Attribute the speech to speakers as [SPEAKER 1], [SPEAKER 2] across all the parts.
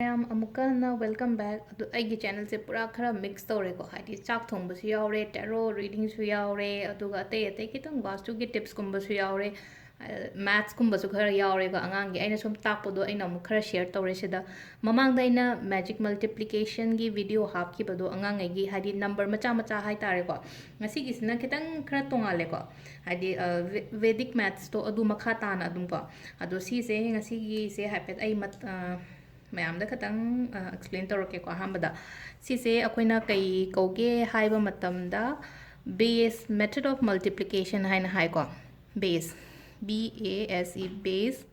[SPEAKER 1] Ma'am, amukana welcome back. I channel se pura khara mix tore ko. Hadi chak thong basu yaure, tarot reading su yaure, aduga ate kitang vastu ki tips kum basu yaure, maths kum basu khara yaure ko angang gi aina sum tak podo aina amuk khara share tore sida. Mamang da aina magic multiplication gi video hap ki podo angang gi hadi number macha macha hai tare ko. Ngasi gi sina kitang khara tongale ko. Hadi Vedic maths to adu makha ta na adum ko. Adu si se ngasi gi se hapet ai mat Mayamda katang explain tawrake ko ahambada sise akoina kai kauge haiba matamda base method of multiplication haina hai ko base base base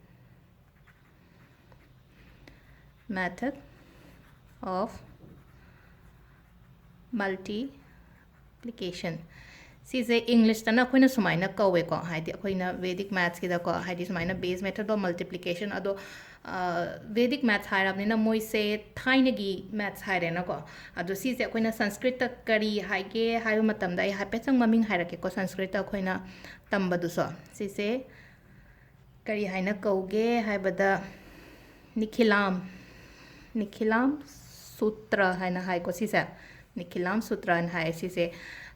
[SPEAKER 1] method of multiplication sise English tana akoina sumaina kawe ko haidi akoina Vedic maths kida ko haidi sumaina base method of multiplication ado Vedic maths hairabni na moi se thainagi maths hairena ko ado si se akoina Sanskrit ta kari haige haiba matamda ai hapechang maming hairake ko Sanskrit ta akoina tambadu so si se kari haina kauge haibada nikhilam sutra haina hai ko si se nikhilam sutra an hai si se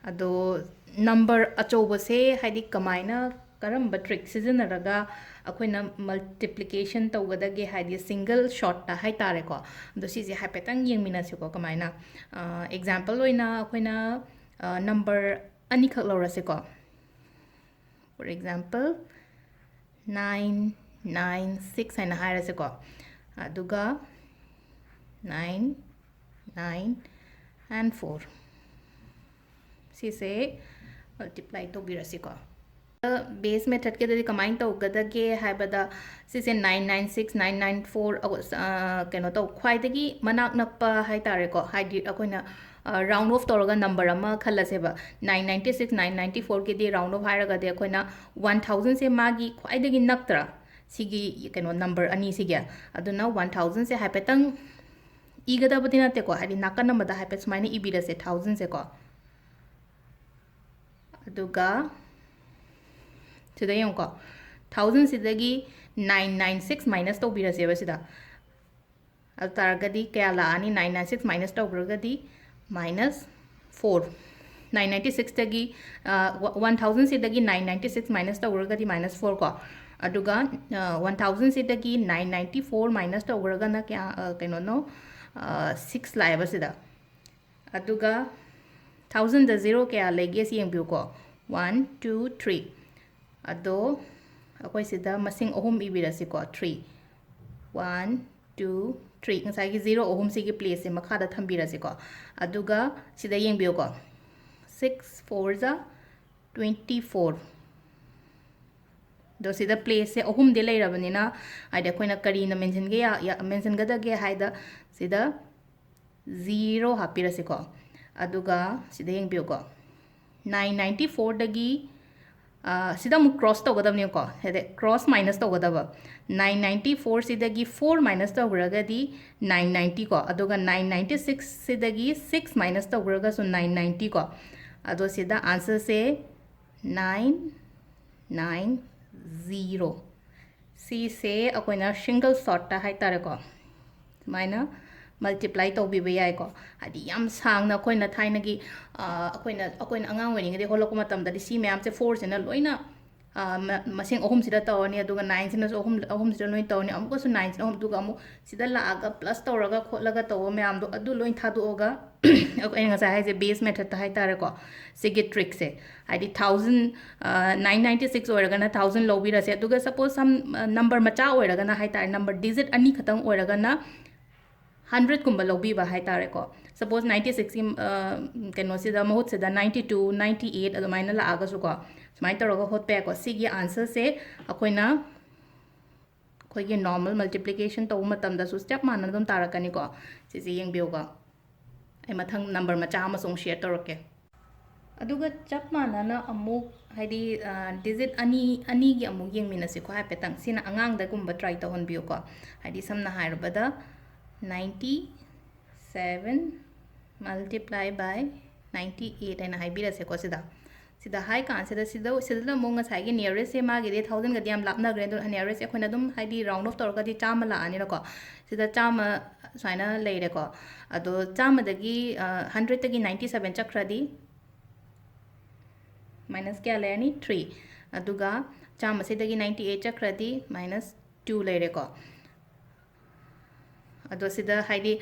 [SPEAKER 1] ado number achoba se haidi kamaina karamba trick sizinaraga akoina multiplication tawgadage haidi single shot ta hai tare ko do si je hapetang yengmina se ko kamaina example oina akoina number ani khak lorase ko for example 996 haina hairase ko aduga 9 9 and 4 si se multiply to birasi ko base method ke dadi kamain to gada ge haibada si se 996 994 keno to khwai dagi manak nakpa hai tare ko haidi akoina round off toroga number ama khalase ba 996 994 ke di round off hairaga de akoina 1000 se magi khwai dagi naktra sigi keno number ani sige aduna 1000 se haipetang igada badina te ko haidi nakana mada haipet sumaina ibira se 1000 se ko aduga today ko 1000 sidagi 996 minus to bira se basida altargadi kya la ani 996 minus to bragadi minus 4 996 tagi 1000 sidagi 996 minus to bragadi minus 4 ko aduga 1000 sidagi 994 minus to bragana kya keno no 6 lai basida aduga 1000 the 0 kya lege si yeng ko 1 2 3 ado akoi sida masing ohum ibirasi ko 3 1 2 3 ngasai gi 0 ohum sigi place se makha da thambirasi ko aduga sida yengbiyo ko 6 4 za 24 do sida place se ohum de leirabani na aida koina kari na mention ge ya mention gada ge haida sida 0 hapirasi ko aduga sida yengbiyo ko 994 dagi sida mu cross to gadam ne ko hede cross minus to gadaba 994 sidagi 4 minus to gragadi 990 ko adoga 996 sidagi 6 minus to graga so 990 ko ado sida answer se 990 si se akoina single sort ta hai tare ko maina multiply to bi yai ko adi yam sang na koina thaina gi akoina angang weni ngi holok matam da si ma'am se 4 sena loina masing ohum sida tawani aduga 9 sina ohum sida loi tawni amuko su 9 sina ohum duga amu sida la aga plus tawraga kholaga taw ma'am do adu loi thadu oga akoina ngasa hai je base method ta hai tare ko sigi trick se adi 996 oiraga na 1000 lobi ra se aduga suppose some number macha oiraga na hai tare number digit ani khatang oiraga na 100 kumba lobi ba hai tare ko suppose 96 ki keno sida mahut sida 92 98 adumaina la aga su ko smai toroga hot pe ko sigi answer se akoina khoi ge normal multiplication to matam da su step man dum tarakani ko sisi yeng biu ga ai mathang number macha ma song share toroke aduga chap manana amuk haidi digit ani gi amuk yeng mina se ko ha petang sina angang da gumba try to hon biu ko haidi samna hairubada 97 multiply by 98 and hybira se ko sida sida hai kan sida mo nga sai gi nearest se ma gi de 1000 ga diam lapna gre do nearest ekhona dum haidi round off tor ga di chama la ani ko sida chama saina leire ko ado chama dagi 100 tagi 97 chakradi minus kya le ani 3 aduga chama se dagi 98 chakradi minus 2 leire ko ado sida haidi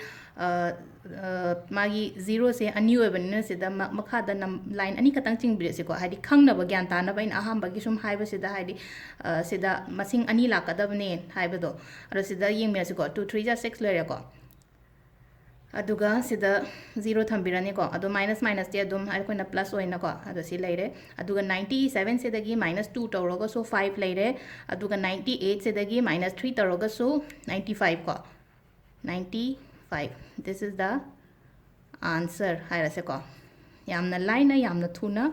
[SPEAKER 1] magi 0 se ani oibani sida makha da line ani katang chingbire se ko haidi khangna ba gyan ta na ba in aham ba gi sum haiba sida haidi sida masing ani la kadabne haiba do ado sida yengme se ko 2 3 ja 6 lere ko aduga sida 0 thambirani ko ado minus minus te adum har koina plus oina ko ado si leire aduga 97 se dagi minus 2 toroga so 5 leire aduga 98 se dagi minus 3 toroga so 95 ko 95 this is the answer hairase ko yamna line yamna thuna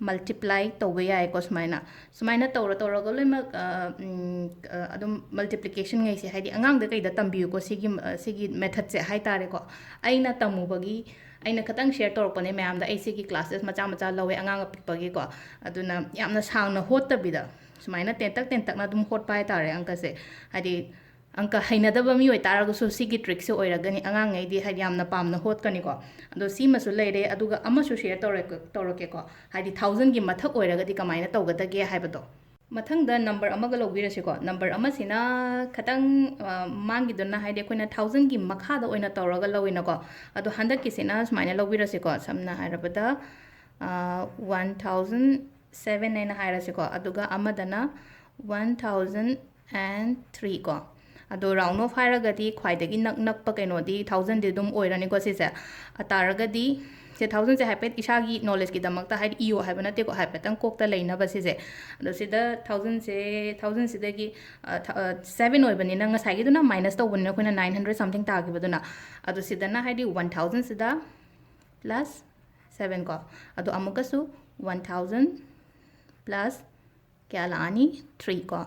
[SPEAKER 1] multiply tawbe ya ko sumaina tawra go lema adum multiplication ngai se haidi angang da kai da tambiu ko sigi method se hai tare ko aina tamu bagi aina khatang share tor ko ne ma'am da ai sigi classes macha macha lawe angang apikpagi ko aduna yamna saungna hot tabida sumaina ten tak na dum hot pai tare angka se haidi angka hainadaba mi oi tarago so sigi trick se oiragani angang ngai di haidi yamna pamna hot kani ko ado si masu leire aduga ama su share toroke ko haidi 1000 gi mathak oiragadi kamaina tawgadage haibado mathang da number amaga lobirase ko number ama sina khatang mangi dona haidi koina 1000 gi makha da oina toroga lowina ko ado handak ki sina smaina lobirase ko samna hairabada 1007 naina hairase ko aduga amadana 1003 ko ado round of hairagadi khwaidagi nak pa kaino di 1000 di dum oirani ko sise ataragadi se 1000 se haipet isagi knowledge ki damakta haid io haibana te ko haipetang kokta leina ba sise ado sida 1000 se dagi 7 oibani na ngasai gi duna minus to wonna koina 900 something ta gi baduna ado sida na haidi 1000 sida plus 7 ko ado amuka su 1000 plus kya lani 3 ko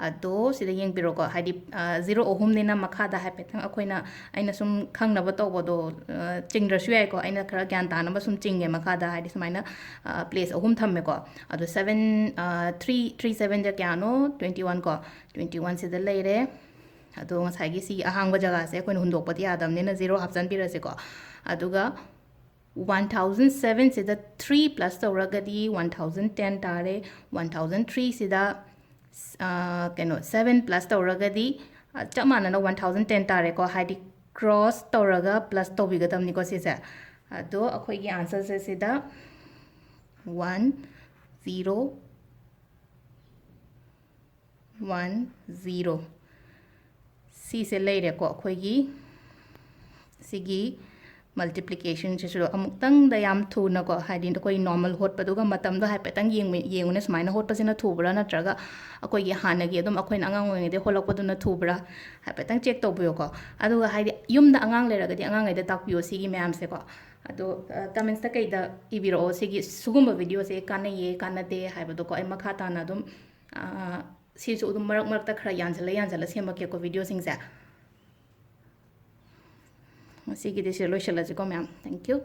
[SPEAKER 1] ado sida yeng biro ko haidi 0 ohum nina makha da haipetang akoina aina sum khangna ba to bodo chingdrasu ai ko aina khara gyan ta na ba sum chinge makha da haidi sumaina place ohum thamme ko ado 7 337 ja kyano 21 ko 21 sida leire ado ngasai gi si ahang ba jaga se koina hundok pati adam ne na 0 hapsan birase ko aduga 1007 sida 3 plus tawragadi 1010 tare 1003 sida keno 7 plus tawragadi chamana na 1010 tare ko haidi cross tawraga plus tobigadam ni ko sisa ado akhoi gi answer se sida 1010 si se leire ko akhoi gi sigi multiplication se suro amuktang da yam thuna ko haidin koi normal hot paduga matam da haipetang yengune smaina hot pasina thubra na traga akoi gi hana gi adum akoi angang ngai de holak paduna thubra haipetang check tobuyo ko aduga haidi yumda angang leraga di angang ngai da takpiyo sigi ma'am se ko ado comments ta kai da ibiro sigi sugumba video se kana de haibado ko ai makha ta na dum si su dum marak ta khara yanjala semake ko video sing sa Sige, this is Loisha Laziko, ma'am. Thank you.